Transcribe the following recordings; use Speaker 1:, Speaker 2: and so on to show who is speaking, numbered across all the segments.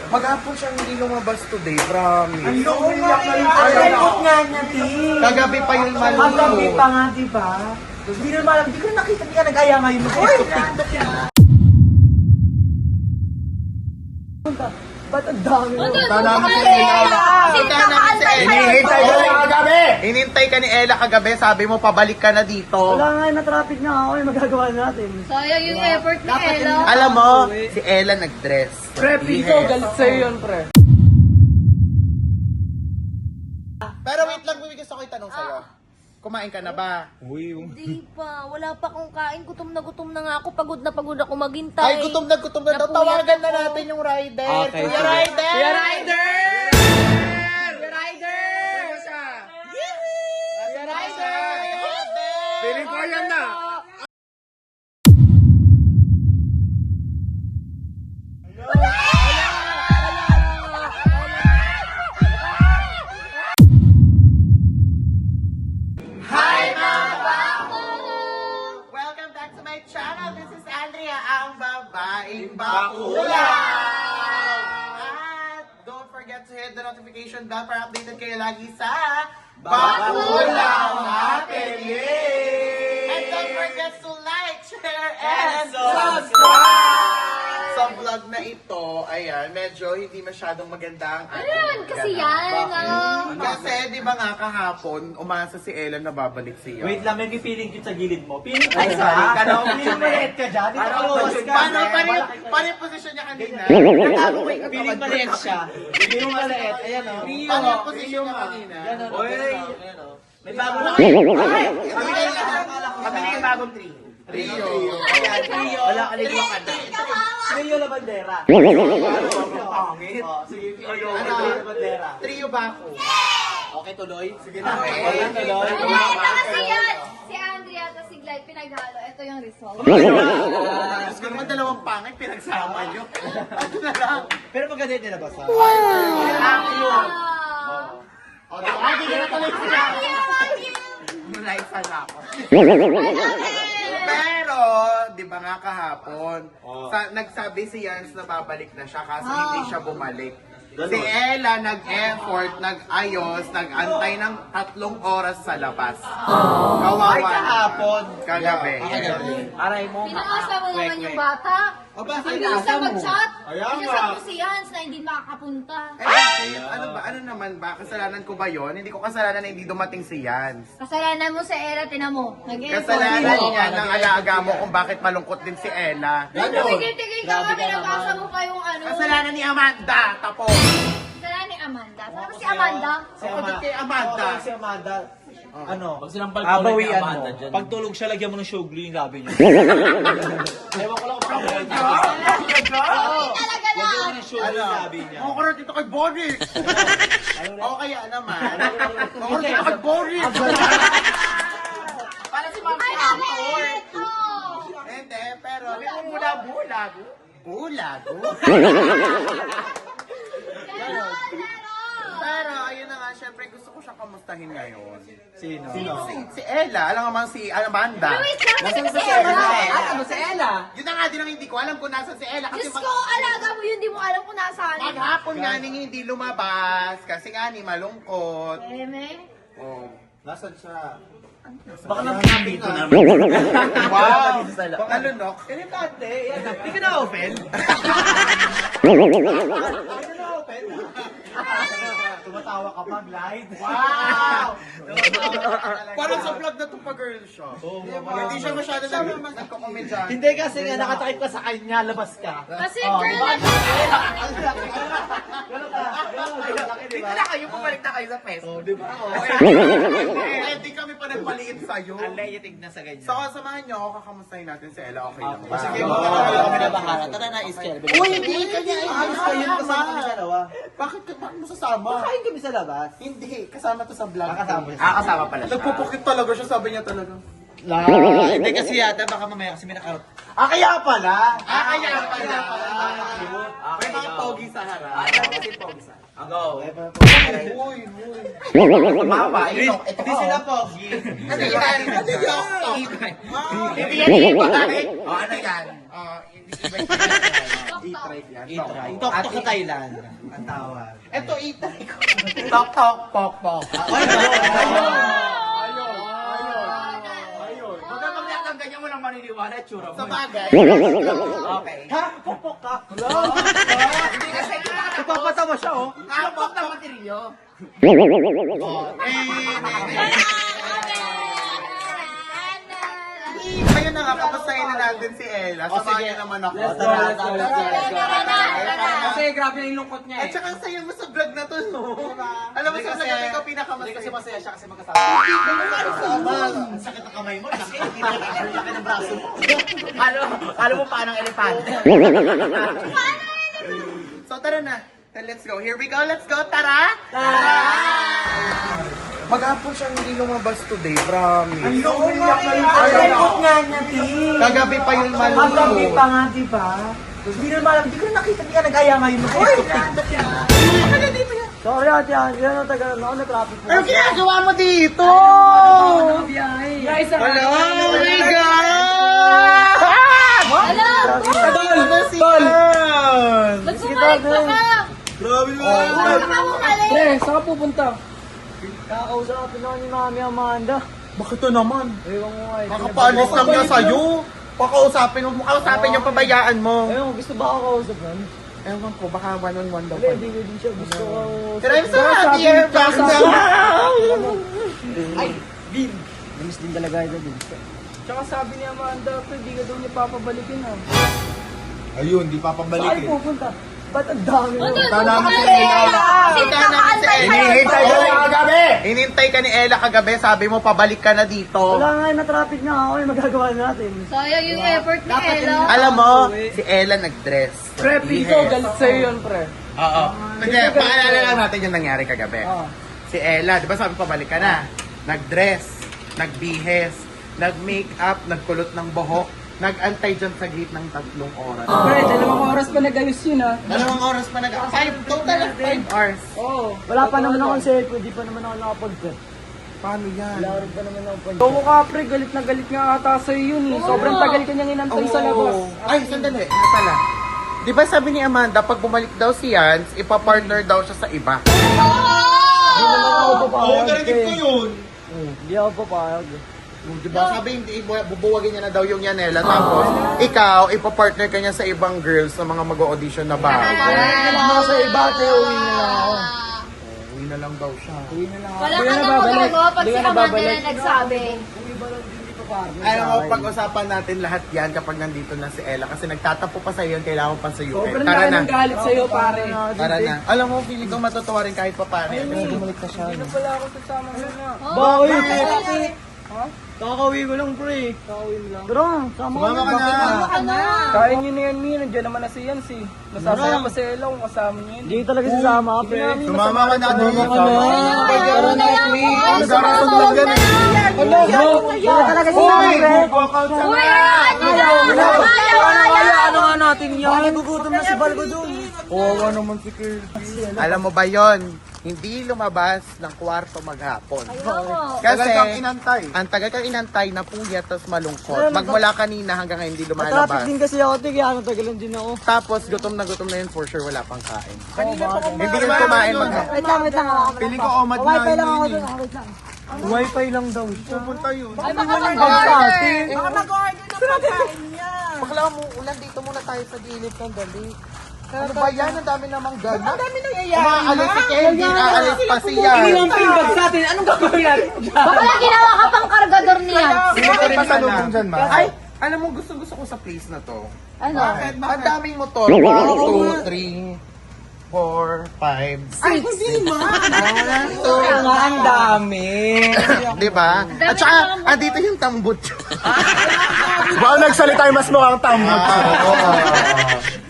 Speaker 1: Maghapon siyang hindi lumabas today, promise.
Speaker 2: Ang umiyak na rin. Ang likot nga niya, Ti.
Speaker 1: Kagabi pa yung
Speaker 2: Kagabi
Speaker 1: malungkot.
Speaker 2: pa nga, di ba? Hindi naman alam, di ko nakita, di ka nag-aya ngayon. Ba't ang dami?
Speaker 1: Punta namin si Ella. Punta namin si Ella. Hinihintay ka na kagabi. Hinintay ka ni Ella kagabi. Sabi mo, pabalik ka na dito.
Speaker 2: Wala nga, na-traffic nga ako. Yung magagawa natin.
Speaker 3: Sayang yung effort ni Ella.
Speaker 1: Alam mo, si Ella nag-dress.
Speaker 2: Pre, Pito, galit sa'yo yun, pre.
Speaker 1: Pero wait lang, gusto ko itanong sa'yo. Kumain ka na ba?
Speaker 3: Hindi pa. Wala pa akong kain. Gutom na nga ako. Pagod ako maghintay.
Speaker 1: Ay, gutom na daw. Tawagan na natin yung rider.
Speaker 2: Okay,
Speaker 1: Kuya
Speaker 2: sige.
Speaker 1: Rider!
Speaker 2: Kuya Rider!
Speaker 1: Kuya Rider! Kuya Rider! Piling ko yan na. Welcome back to my channel. This is Andrea, ang babaeng bakula. At don't forget to hit the notification bell para updated kayo lagi sa Bakulang Happening. And don't forget to like, share, and subscribe. Sa vlog na ito, ayan, medyo hindi masyadong maganda ang
Speaker 3: Ayun, kasi yan.
Speaker 1: Kasi di ba nga kahapon, umasa si Ella na babalik siya.
Speaker 2: Wait lang, may piling kit sa gilid mo. Piling
Speaker 1: Ay,
Speaker 2: ka
Speaker 1: sorry.
Speaker 2: ba?
Speaker 1: Kano,
Speaker 2: Piling maliit ka dyan. Dito ka luwas ka.
Speaker 1: Paano yung posisyon niya kanina?
Speaker 2: Piling maliit siya. Piling maliit. Ayan o.
Speaker 1: Paano yung posisyon niya kanina?
Speaker 2: May bago na kayo.
Speaker 1: Kami yung bagong trio. Trio.
Speaker 2: Ayan, Trio. Wala ka ligwang ka na. Trio la bandera.
Speaker 1: Pangit.
Speaker 2: Sige, Trio la bandera.
Speaker 1: Trio ba ako?
Speaker 2: Okay, tuloy. Sige
Speaker 1: na.
Speaker 2: Okay, tuloy.
Speaker 3: Ito kasi yan. Si Andrea at si Glide pinaghalo. Ito yung result.
Speaker 1: Diyos ko naman dalawang pangit, pinagsama niyo. Ano na lang?
Speaker 2: Pero maganda yung nilabas ha.
Speaker 1: Ay, hindi ka na tuloy siya. Nulaisa na ako. Pero, di ba nga kahapon, nagsabi si Jans na babalik na siya kasi hindi siya bumalik. Si Ella nag-effort, nag-ayos, nag-antay ng 3 oras sa labas. Kawawa.
Speaker 2: Ay, kahapon.
Speaker 1: Kagabi.
Speaker 2: Aray mo.
Speaker 3: Pinaasa mo naman yung bata.
Speaker 2: O ba,
Speaker 3: Hindi siya mag-chat.
Speaker 2: Ayan
Speaker 3: Hindi
Speaker 2: nga.
Speaker 3: siya si Hans na hindi makakapunta.
Speaker 1: Ano naman ba? Kasalanan ko ba yon? Hindi ko kasalanan na hindi dumating si Jans.
Speaker 3: Kasalanan mo sa Ella, tinan mo. Nag-effort.
Speaker 1: Kasalanan niya ng alaga mo kung bakit malungkot din si Ella.
Speaker 3: Tigil-tigil ka nga, pinabasa mo pa yung ano.
Speaker 1: Kasalanan ni Amanda, tapos.
Speaker 3: Kasalanan ni Amanda. Saan ba si Amanda?
Speaker 1: Kapatid kay Amanda.
Speaker 2: Si Amanda. Ano?
Speaker 4: Pag sinampal ko ulit
Speaker 2: Abawian
Speaker 4: yung
Speaker 2: mo.
Speaker 4: Amanda dyan.
Speaker 2: Pag tulog siya, lagyan mo ng show glue yung labi niya. Ewan ko lang kung pakabawal niya.
Speaker 3: Talaga na.
Speaker 2: Lagyan mo ng show glue yung labi niya.
Speaker 1: Kukurot dito kay Boris. O kaya naman. Kukurot dito kay Boris. Para si Ma'am
Speaker 3: Ay, bakit?
Speaker 1: Hindi, pero may mula bulag. Bulag? Pero ayun na nga, syempre gusto ko siyang kamustahin ngayon.
Speaker 2: Sino?
Speaker 1: Si Ella, alam nga si Amanda.
Speaker 3: Wait lang, kasi si Ella.
Speaker 2: Ano si Ella?
Speaker 1: Yun na nga din ang hindi ko alam kung nasa si Ella. Kasi
Speaker 3: Diyos ko, alaga mo yun, di mo alam kung nasaan.
Speaker 1: maghapon nga ning hindi lumabas. Kasi nga ni malungkot.
Speaker 3: Eme?
Speaker 1: Oh.
Speaker 2: Nasaan siya?
Speaker 4: Baka nandito na.
Speaker 1: Wow! Nalunok.
Speaker 2: Kanipante. Hindi ka na-open? Hindi ka na-open? Tumatawa ka pa, Glide.
Speaker 1: Wow! Parang sa vlog na to pa girl siya. Hindi siya masyado nagko-komedyan.
Speaker 2: Hindi kasi nga nakatakip ka sa kanya, labas ka.
Speaker 3: Kasi girl na
Speaker 2: Ganun ka.
Speaker 1: Hindi na kayo, bumalik na kayo sa peso.
Speaker 2: Di ba?
Speaker 1: Eh, di kami pa nagpaliit sa'yo.
Speaker 2: Alay, tignan sa ganyan.
Speaker 1: So, samahan niyo ako, kakamustahin natin si Ella. Okay lang ba?
Speaker 2: Sige, magkakaroon kami na bahala. Tara na, Iskel.
Speaker 1: Uy, hindi kanya
Speaker 2: Ayos kayo, kasama kami sa dalawa.
Speaker 1: Bakit mo sasama?
Speaker 2: Kain kami sa labas.
Speaker 1: Hindi, kasama to sa vlog.
Speaker 2: Kasama siya.
Speaker 1: Kasama pala siya. Nagpupukit talaga siya, sabi niya talaga.
Speaker 2: Hindi kasi yata, baka mamaya kasi may nakarot.
Speaker 1: Kaya pala. May mga pogi sa harap.
Speaker 2: Kasi pogi sa.
Speaker 4: Go.
Speaker 1: Uy. Mama, ito
Speaker 2: Hindi sila pogi.
Speaker 1: Ano yan? Ano yan? Hindi yan ibay.
Speaker 4: O, ano yan?
Speaker 1: Hindi ibay. E-trike yan.
Speaker 2: Tok-tok sa Thailand.
Speaker 1: Ang tawag. Ito, e-trike. Tok-tok, pok-pok.
Speaker 2: Huwag ka mag-react ng ganyan mo lang maniniwala, tsura mo.
Speaker 1: Sa bagay.
Speaker 2: Okay. Ha? Pukpok ka? Hindi kasi ipapatawa siya, oh. Pukpok na materilyo.
Speaker 1: Ayun na nga, papasayin na natin si Ella. Samahan naman ako.
Speaker 2: Tara. Kasi grabe na yung lungkot niya
Speaker 1: At saka ang saya mo sa vlog na to, no? Alam mo sa vlog na to, ikaw pinakamasaya.
Speaker 2: Kasi masaya siya kasi magkasama.
Speaker 1: Ang sakit ng kamay mo. Laki ng braso mo.
Speaker 2: Alam mo paano ang elepante?
Speaker 1: So tara na. Let's go. Here we go. Let's go. Tara! Maghapon siya hindi lumabas today, promise.
Speaker 4: Ang lungkot nga niya, Ti.
Speaker 1: Kagabi pa yung malungkot.
Speaker 4: Kagabi pa nga, di ba? Hindi na malam, di ko nakita, di ka nag-aya ngayon. Uy! Sorry, ate, yan ang tagal na ako, na-traffic po.
Speaker 1: Ano ginagawa mo dito?
Speaker 4: Guys,
Speaker 1: Hello! Oh my God!
Speaker 3: Hello!
Speaker 1: Ano si Ann?
Speaker 3: Ba't bumalik ka ka?
Speaker 1: Grabe mo!
Speaker 3: Bakit ka bumalik?
Speaker 4: saan ka pupunta? Kakausapin ako ni Mami Amanda.
Speaker 1: Bakit to naman?
Speaker 4: Ewan ko nga.
Speaker 1: Kakapaalis lang niya sa'yo. Pakausapin mo, kausapin yung pabayaan mo.
Speaker 4: Ewan, gusto ba ako kausap nun?
Speaker 1: Ewan ko, baka one-on-one daw
Speaker 4: Hindi,
Speaker 1: pa.
Speaker 4: hindi ko din siya gusto ko.
Speaker 1: But I'm so happy you're back now.
Speaker 4: Ay, Bin. Namiss din talaga ito din. Tsaka sabi ni Amanda, hindi ka daw niya papabalikin ha.
Speaker 1: Ayun, di
Speaker 4: Saan
Speaker 1: papabalik eh.
Speaker 4: pupunta? Ba't ang dami mo?
Speaker 1: Punta namin si Ella. Punta namin si Ella. Hinihintay ka ni kagabi. Hinintay ka ni Ella kagabi. Sabi mo, pabalik ka na dito.
Speaker 4: Wala nga, na-traffic nga ako. Yung magagawa natin.
Speaker 3: Sayang yung effort ni Ella.
Speaker 1: Alam mo, si Ella nag-dress.
Speaker 4: Pre, ikaw galit sa'yo yun, pre.
Speaker 1: Oo. Hindi, paalala lang natin yung nangyari kagabi.
Speaker 4: Oo.
Speaker 1: Si Ella, di ba sabi pabalik ka na? Nag-dress, nagbihes, nag-makeup, nagkulot ng buhok, nag-antay dyan sa gate ng 3 oras.
Speaker 4: Pre, 2 oras pa nag-ayos yun ha.
Speaker 1: 2 oras pa total of 5 hours.
Speaker 4: Oo. Wala pa naman akong cellphone, di pa naman ako nakapag-cut.
Speaker 1: Paano yan?
Speaker 4: Wala rin pa naman ako pag Oo ka, pre, galit na galit nga ata sa'yo yun eh. Sobrang tagal ka niyang inantay sa labas.
Speaker 1: Ay, sandali. Nga pala. Di ba sabi ni Amanda, pag bumalik daw si Yans, ipapartner daw siya sa iba?
Speaker 4: Hindi naman ako papayag.
Speaker 1: narinig ko yun.
Speaker 4: Hindi ako papayag.
Speaker 1: Di ba sabi, hindi, bubuwagin niya na daw yung Yanela. Tapos, ikaw, ipapartner ka niya sa ibang girls na mga mag-audition na ba?
Speaker 4: Nasa iba, te, uwi na lang ako.
Speaker 1: Uwi na lang daw siya.
Speaker 4: Uwi na lang ako.
Speaker 3: Wala
Speaker 4: Di
Speaker 3: ka
Speaker 4: na
Speaker 3: nang
Speaker 4: babalik.
Speaker 3: magagawa pag
Speaker 4: Di
Speaker 3: si
Speaker 4: ka na
Speaker 3: Amanda
Speaker 4: babalik.
Speaker 3: na nagsabi.
Speaker 1: Alam mo, pag-usapan natin lahat yan kapag nandito na si Ella. Kasi nagtatapo pa sa'yo yun, kailangan pa sa UN.
Speaker 4: Sobrang
Speaker 1: Tara
Speaker 4: dami
Speaker 1: na.
Speaker 4: ng galit sa'yo, pare.
Speaker 1: Tara na. Alam mo, feeling ko matutuwa rin kahit pa paano. Kasi bumalik ka siya.
Speaker 4: Hindi na pala ako sasama mo na.
Speaker 3: Bakit?
Speaker 4: Kakauwi ko lang, pre. Kakauwi mo lang. Tara, sama
Speaker 1: Sumama ka na.
Speaker 3: Ka na.
Speaker 5: Kain nyo na yan, Min. Nandiyan naman na si Yans eh. Nasasaya pa si Ella kung kasama niyo yun.
Speaker 4: Hindi talaga sasama, pre.
Speaker 1: Sumama ka na dito.
Speaker 3: Ano na yan?
Speaker 1: Nagkakaroon lang yan eh.
Speaker 4: Hindi talaga sasama, pre.
Speaker 1: Walkout sa
Speaker 3: Uy,
Speaker 4: Ano nga natin yan? Nagugutom na si Balgo doon.
Speaker 1: Kawawa naman si Kirby. Alam mo ba yon? Hindi lumabas ng kwarto maghapon. Kasi, ang tagal kang inantay na puyat tapos malungkot. Magmula kanina hanggang ngayon hindi
Speaker 4: Traffic
Speaker 1: lumalabas.
Speaker 4: din kasi ako, te, kaya natagalan din ako.
Speaker 1: Tapos, gutom na yun for sure, wala pang kain. Hindi ka kumain maghapon.
Speaker 4: Wait lang.
Speaker 1: Piling ko omad na
Speaker 4: Wi-Fi lang ako
Speaker 1: yun
Speaker 4: doon. Wait lang.
Speaker 1: Wi-Fi lang daw. Pupunta yun.
Speaker 3: Ay, baka mag-order.
Speaker 1: Bakla mo, ulan dito muna tayo sa gilid ng dali. Ano ba yan? Ang dami namang gana. Ang dami nangyayari. Umaalis si Candy, aalis pa siya.
Speaker 5: pinbag sa atin. Anong gagawin natin?
Speaker 3: Baka ginawa ka pang kargador niya.
Speaker 1: Sino ka rin pasalubong dyan, ma? Ay, alam mo, gusto ko sa place na to.
Speaker 3: Ano?
Speaker 1: Ang daming motor. 1, 2, 3, 4, 5, 6. Ay, hindi ma!
Speaker 5: Ang dami.
Speaker 1: Diba? At saka, andito yung tambot. Baka nagsalita yung mas mukhang tambot.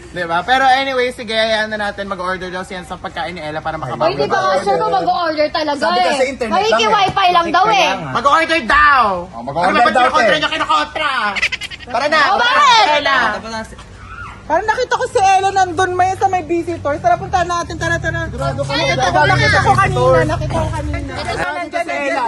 Speaker 1: Diba? Pero anyway, sige, hayaan na natin mag-order daw siya sa pagkain ni Ella para
Speaker 3: Ay,
Speaker 1: makabago.
Speaker 3: di ba nga sure kung mag-order talaga
Speaker 1: Sabi
Speaker 3: eh.
Speaker 1: kasi internet lang
Speaker 3: Makiki-wifi lang daw eh.
Speaker 1: Mag-order daw! Mag-order daw, kinaka-order niya kinakontra! Tara na!
Speaker 3: O, bakit?
Speaker 1: Ella!
Speaker 6: Parang nakita ko si Ella nandun may sa may visitor. Tara, punta natin. Tara.
Speaker 1: Sigurado ka na.
Speaker 6: Nakita ko kanina.
Speaker 3: Ito sa
Speaker 6: Nandyan si Ella.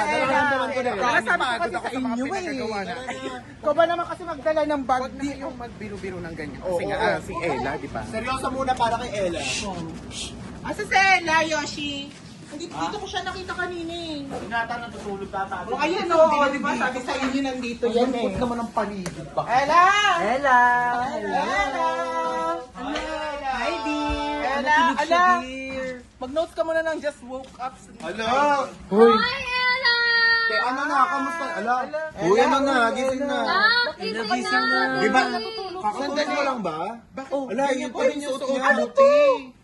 Speaker 2: ko na yan.
Speaker 6: Kaya sabi ko
Speaker 1: Pagod
Speaker 6: kasi
Speaker 1: ako
Speaker 6: sa
Speaker 1: sa mga
Speaker 6: inyo eh.
Speaker 1: pinagagawa natin.
Speaker 6: Ikaw ba naman kasi magdala ng bag?
Speaker 1: Huwag na yung magbiro-biro ng ganyan. Kasi nga, si Ella, di ba?
Speaker 2: Seryoso muna para kay Ella.
Speaker 6: Asa si Ella, Yoshi? Dito ko siya nakita kanina eh.
Speaker 2: Inata natutulog tata.
Speaker 6: O ayan o, di ba? Sabi sa inyo nandito yan eh.
Speaker 2: naman ang paligid ba?
Speaker 6: Ella!
Speaker 5: Ella!
Speaker 6: Ella!
Speaker 5: Hi, dear!
Speaker 6: Ella! Ala!
Speaker 5: dear?
Speaker 6: Mag-notes ka muna ng just woke up.
Speaker 2: Hala!
Speaker 3: Hi, Ella!
Speaker 2: Ano na, kamusta? Ala! Uy, ano na, gising na.
Speaker 3: Gising na.
Speaker 2: Di ba?
Speaker 3: Natutulog.
Speaker 2: Kakatulog mo lang ba? Ala, yun pa rin yung suot niya.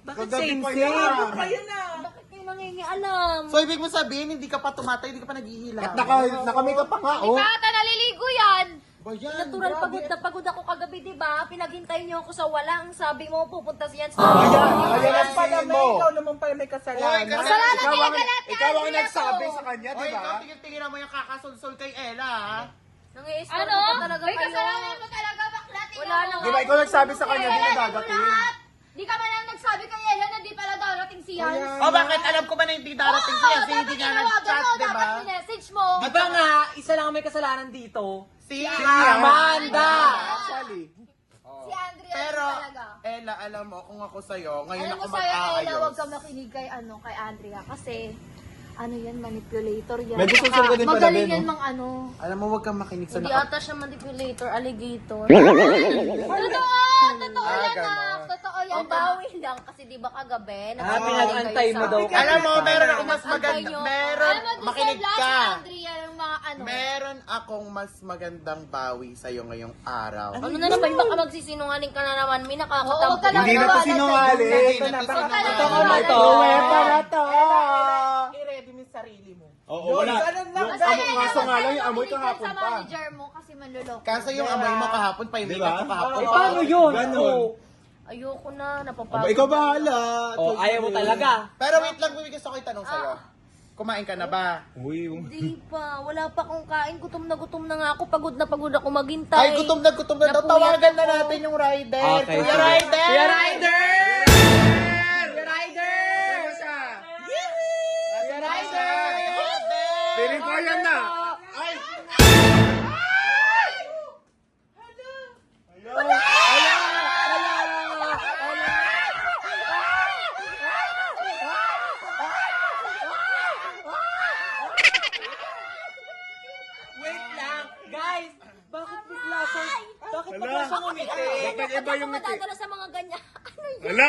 Speaker 5: Bakit
Speaker 2: Kagabi
Speaker 5: same
Speaker 2: pa
Speaker 5: same?
Speaker 2: yan.
Speaker 6: Ayun na!
Speaker 3: Bakit kayo nangingialam?
Speaker 1: So, ibig mo sabihin, hindi ka pa tumatay, hindi ka pa naghihila.
Speaker 2: At naka-makeup pa nga, oh.
Speaker 3: Bata, naliligo yan!
Speaker 1: Ba yan?
Speaker 3: Natural, pagod na pagod ako kagabi, di ba? Pinaghintay niyo ako sa walang. Sabi mo, pupunta siyan sa...
Speaker 2: Ayan ang
Speaker 6: pala
Speaker 2: singin
Speaker 6: may,
Speaker 2: mo.
Speaker 6: ikaw naman pala may kasalanan.
Speaker 3: Kasalanan talaga lahat ni
Speaker 2: Ikaw ang
Speaker 3: Andrea
Speaker 2: nagsabi
Speaker 3: to.
Speaker 2: sa kanya, di
Speaker 1: Oy,
Speaker 2: ba?
Speaker 1: ikaw, tingin-tingin mo yung kakasulsul kay Ella, ha?
Speaker 3: Nangi-istorbo
Speaker 7: Ano?
Speaker 3: ka talaga
Speaker 7: May
Speaker 3: kayo.
Speaker 7: kasalanan mo talaga, bakla.
Speaker 3: Wala na
Speaker 2: Di ba ikaw nagsabi sa kanya, di na dadating?
Speaker 7: Di ka man lang nagsabi kay Ella na di pala darating si Hans.
Speaker 1: O, bakit? Alam ko ba na hindi darating siya? Kasi hindi nga nag-chat, di ba?
Speaker 7: Dapat minessage mo.
Speaker 5: Di ba nga, isa lang ang may kasalanan dito?
Speaker 1: Si
Speaker 5: Amanda!
Speaker 2: Actually.
Speaker 7: Si Andrea
Speaker 1: Pero,
Speaker 7: talaga.
Speaker 1: Ella, alam mo, kung ako sa'yo, ngayon
Speaker 7: Alam
Speaker 1: ako
Speaker 7: mo sa'yo, Ella,
Speaker 1: mag-aayos.
Speaker 7: huwag ka makinig kay, kay Andrea. Kasi, yan, manipulator yan.
Speaker 2: May gusto ka din pala,
Speaker 7: Magaling
Speaker 2: Ben,
Speaker 7: yan
Speaker 2: no?
Speaker 7: mang ano.
Speaker 1: Alam mo, huwag kang makinig sa
Speaker 3: Hindi ata siya manipulator, alligator.
Speaker 7: Totoo! Totoo yan,
Speaker 1: ganon.
Speaker 7: Totoo yan.
Speaker 3: Ang bawi lang kasi di ba kagabi?
Speaker 5: pinag-antay mo daw.
Speaker 1: Alam mo, meron akong mas
Speaker 3: Antay
Speaker 1: maganda.
Speaker 3: niyo.
Speaker 1: Meron,
Speaker 7: Alam mo,
Speaker 1: makinig
Speaker 7: deserve lahat
Speaker 1: ka.
Speaker 7: si Andrea yung mga ano.
Speaker 1: Meron akong mas magandang bawi sa'yo ngayong araw.
Speaker 3: Ano na naman, baka magsisinungaling ka na naman. May nakakatampo.
Speaker 7: Oo, talaga.
Speaker 2: Hindi na to sinungaling.
Speaker 1: Ito na,
Speaker 7: Ito na.
Speaker 2: Ito, wepa na to.
Speaker 6: I-ready mo yung sarili mo.
Speaker 2: Oo, wala.
Speaker 6: Ganun lang.
Speaker 2: Yung amo kaso nga lang, yung amoy kahapon
Speaker 7: Sa
Speaker 2: pa.
Speaker 7: manager mo kasi manluloko.
Speaker 1: Kaso yung amoy mo kahapon pa, yung
Speaker 2: Di
Speaker 1: makeup
Speaker 2: ba?
Speaker 1: mo kahapon
Speaker 5: Eh,
Speaker 1: pa.
Speaker 5: paano yun?
Speaker 2: Ganun.
Speaker 3: Ayoko na,
Speaker 2: Aba,
Speaker 3: napapagod.
Speaker 2: ikaw bahala.
Speaker 5: Oh, ayaw mo talaga.
Speaker 1: Pero wait lang, gusto ko itanong sa'yo. Kumain ka na ba?
Speaker 2: Uy,
Speaker 3: Hindi pa, wala pa akong kain. Gutom na nga ako. Pagod na pagod ako maghintay.
Speaker 1: Ay, gutom na daw.
Speaker 3: Napuyat
Speaker 1: Tawagan na
Speaker 3: ako.
Speaker 1: natin yung rider.
Speaker 5: Okay,
Speaker 1: Kuya
Speaker 5: sige.
Speaker 1: Rider!
Speaker 5: Kuya Rider!
Speaker 1: Kuya Rider! Sino siya? Kuya Rider!
Speaker 2: feeling ko yan na.
Speaker 1: Ay!
Speaker 5: Wait lang! Guys! Bakit bigla siya? Bakit bigla siya ngumiti?
Speaker 2: Bakit iba yung ngiti?
Speaker 3: Madadala sa mga ganyan.
Speaker 2: Hala!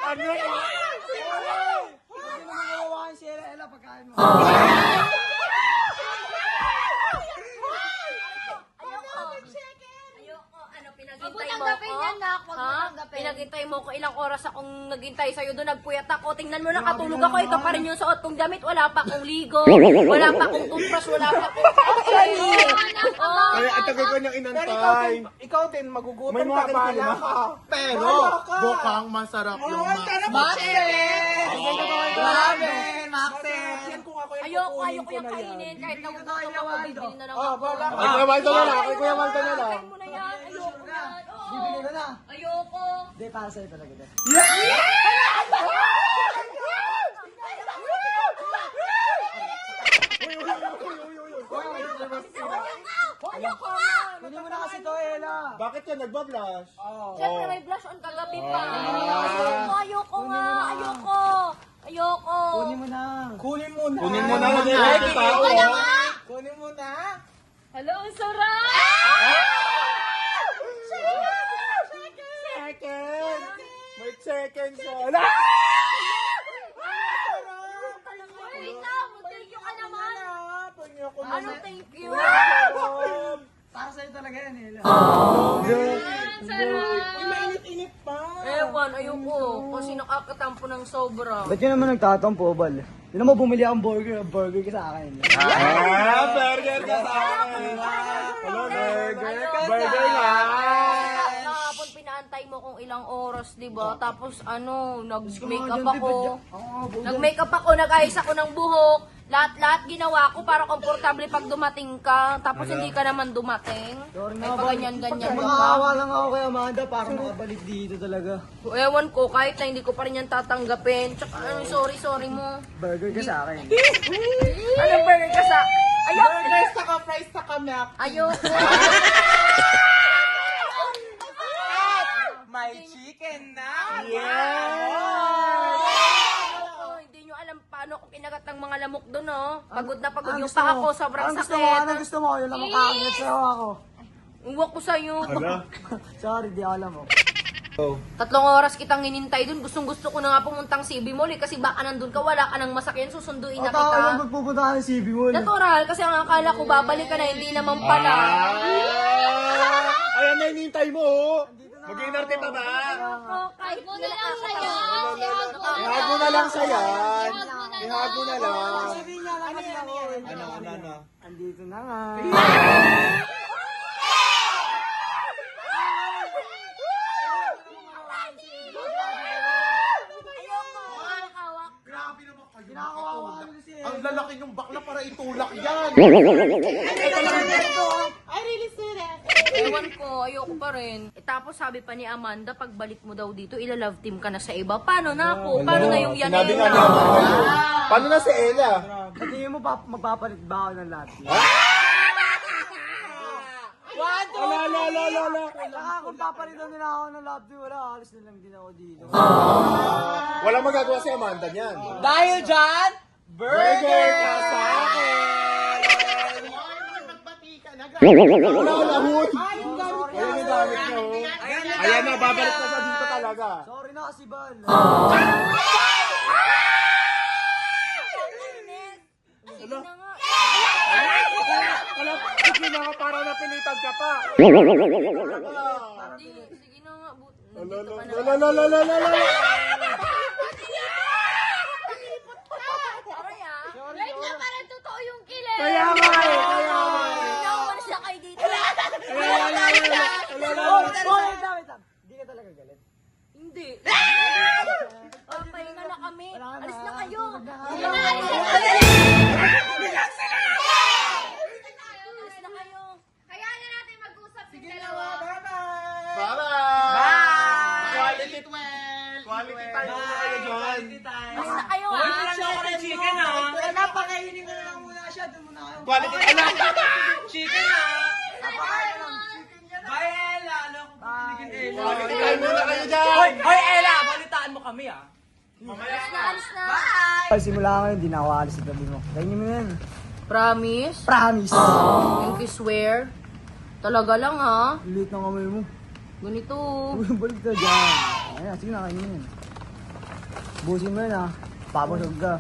Speaker 2: Ano yun?
Speaker 5: Hindi mo magawahan si Ella pagkain mo.
Speaker 3: Ayoko. Ano,
Speaker 7: Huwag mo
Speaker 3: pinaghintay mo
Speaker 7: tanggapin
Speaker 3: ko?
Speaker 7: yan, nak. Huwag mo
Speaker 3: Ha?
Speaker 7: tanggapin.
Speaker 3: Pinaghintay mo ko ilang oras akong naghintay sa'yo doon. Nagpuyat ako. Tingnan mo, nakatulog ako. Ikaw pa rin yung suot kong damit. Wala pa akong ligo. Wala pa akong toothbrush. Wala pa akong... Oh,
Speaker 2: Kaya itagal ko niyang
Speaker 6: Pero
Speaker 2: inantay.
Speaker 6: ikaw din, magugutom
Speaker 2: May mga
Speaker 6: ka,
Speaker 2: ganito
Speaker 6: bahala
Speaker 2: na.
Speaker 6: ka.
Speaker 1: Pero, mukhang masarap yung
Speaker 6: Grabe, Maxen! Kung ako yung
Speaker 3: ayoko
Speaker 6: kukunin ko
Speaker 3: yung
Speaker 6: na yan.
Speaker 3: kainin. Kahit nagugutom ako, bibili na lang
Speaker 6: Oh,
Speaker 3: ako.
Speaker 6: wala
Speaker 2: Ay, Kuya Waldo na lang. Ay, Kuya Waldo na lang.
Speaker 3: Kain mo na yan. Ayoko yan. Oo. Ayoko.
Speaker 5: Hindi, para sa'yo talaga.
Speaker 3: Ayoko nga.
Speaker 5: Kunin mo na kasi to, Ella.
Speaker 2: Bakit ka nagbablush?
Speaker 3: Siyempre may blush on kagabi pa. Ayoko nga. Ayoko. Ayoko.
Speaker 5: Kunin mo na.
Speaker 6: Kunin mo na.
Speaker 2: Kunin mo na lang yung tao.
Speaker 6: Kunin mo na.
Speaker 7: Hello, ang sarap!
Speaker 2: Second! May second sa... Ala!
Speaker 7: Wait lang, thank you ka naman.
Speaker 3: Ano, thank you.
Speaker 5: Para sa'yo talaga yan, Ella.
Speaker 7: Ang sarap!
Speaker 6: Mainit-init pa.
Speaker 3: Ewan, ayoko. Kasi nakakatampo ng sobra.
Speaker 5: Ba't yun naman nagtatampo, Bal? Hindi naman bumili akong burger ka sa akin.
Speaker 2: Burger ka sa akin! Hello, burger! Burger nga!
Speaker 3: Kahapon pinaantay mo kung ilang oras, di ba? Tapos nag-makeup ako. Nag-makeup ako, nag-ayos ako ng buhok. Lahat-lahat ginawa ko para komportable pag dumating ka. Tapos hindi ka naman dumating. May paganyan-ganyan ka.
Speaker 2: Makakawa lang ako kay Amanda para makabalik dito talaga.
Speaker 3: Ewan ko, kahit na hindi ko pa rin yan tatanggapin. Tsaka sorry mo.
Speaker 2: Burger ka sa akin.
Speaker 3: Ano burger ka sa... Ayoko!
Speaker 6: Burger saka fries saka milk.
Speaker 3: Ayoko!
Speaker 6: May chicken na.
Speaker 3: Ayoko! Hindi nyo alam paano ako kinagat ng mga lamok doon, oh. Pagod na pagod yung paa ko, sobrang sakit.
Speaker 2: Anong gusto mo? Yung lang makakagat sa'yo ako.
Speaker 3: Uwak ko sa'yo.
Speaker 2: Sorry, di ako alam mo.
Speaker 3: 3 oras kitang hinintay doon. Gustong-gusto ko na nga pumuntang CB Mall, kasi baka nandun ka, wala ka nang masakyan, susunduin na
Speaker 2: Ako
Speaker 3: kita.
Speaker 2: lang magpupunta ka ng CB Mall.
Speaker 3: Natural, kasi ang akala ko babalik ka na, hindi naman pala.
Speaker 1: Ayan na, hinintay mo, oh. Mag-inarte pa ba?
Speaker 3: Kahit
Speaker 7: mo na lang sa'yo.
Speaker 1: Ihago na lang sa yan. Ihago na lang.
Speaker 2: Sabihin niya lang kasi ako.
Speaker 1: Ano?
Speaker 2: Andito na nga.
Speaker 1: Grabe naman kayo.
Speaker 2: Kinakawawa ko si
Speaker 1: Ang lalaki ng bakla para itulak yan.
Speaker 6: I really see that.
Speaker 3: Ewan ko, ayoko pa rin. Tapos sabi pa ni Amanda, pagbalik mo daw dito, ila-love team ka na sa iba. Paano na ako? Paano na yung yan?
Speaker 1: Sinabi nga ni Amanda. Paano na si Ella?
Speaker 2: Patingin mo, magpapalit ba ako ng lahat? Saka kung papalitan nila ako ng love team, wala, alis na lang din ako dito.
Speaker 1: Walang magagawa si Amanda niyan.
Speaker 6: Dahil dyan, burger
Speaker 1: ka sa akin!
Speaker 2: Wala,
Speaker 1: Lahut! Ayan yung gamit niyo. Ayan na, babalik na sa dito talaga.
Speaker 2: sorry na kasi, Bal.
Speaker 3: Sige na nga.
Speaker 1: Alam, sige na nga, para napilitan ka pa.
Speaker 3: Sige na nga. Nandito ka na. Aray ah.
Speaker 7: Wait na, parang totoo yung kilig.
Speaker 1: Kaya nga eh, kaya nga eh.
Speaker 3: Hindi na umalis na kayo dito.
Speaker 2: Wait lang. Hindi ka talaga galit.
Speaker 3: Hindi. Papahinga na kami.
Speaker 2: Wala ka na.
Speaker 3: Alis na kayo.
Speaker 2: Tulog na
Speaker 3: Alis
Speaker 2: kayo.
Speaker 3: na kayo.
Speaker 7: Kaya na natin mag-usap yung dalawa.
Speaker 6: Bye-bye.
Speaker 1: Bye-bye! Quality 12! Quality time muna kayo dyan.
Speaker 3: Alis na kayo ah.
Speaker 4: ako ng chicken ha.
Speaker 2: Napakainin ko na lang muna siya. Doon muna kayo.
Speaker 1: Quality time.
Speaker 4: Chicken ha. Bye Ella. Ano ko piligin Ella?
Speaker 1: Quality time muna kayo dyan.
Speaker 4: Hoy Ella, balitaan mo kami ha.
Speaker 3: Alis na.
Speaker 2: Ay, simula ngayon, hindi na ako alis sa tabi mo. Kainin mo yan.
Speaker 3: Promise?
Speaker 2: Promise.
Speaker 3: Pinky swear? Talaga lang ha?
Speaker 2: Liit ng kamay mo.
Speaker 3: Ganito.
Speaker 2: Uy, balik ka dyan. Ayan, sige na, kainin mo yan. Busin mo yan ha. Papasog ka.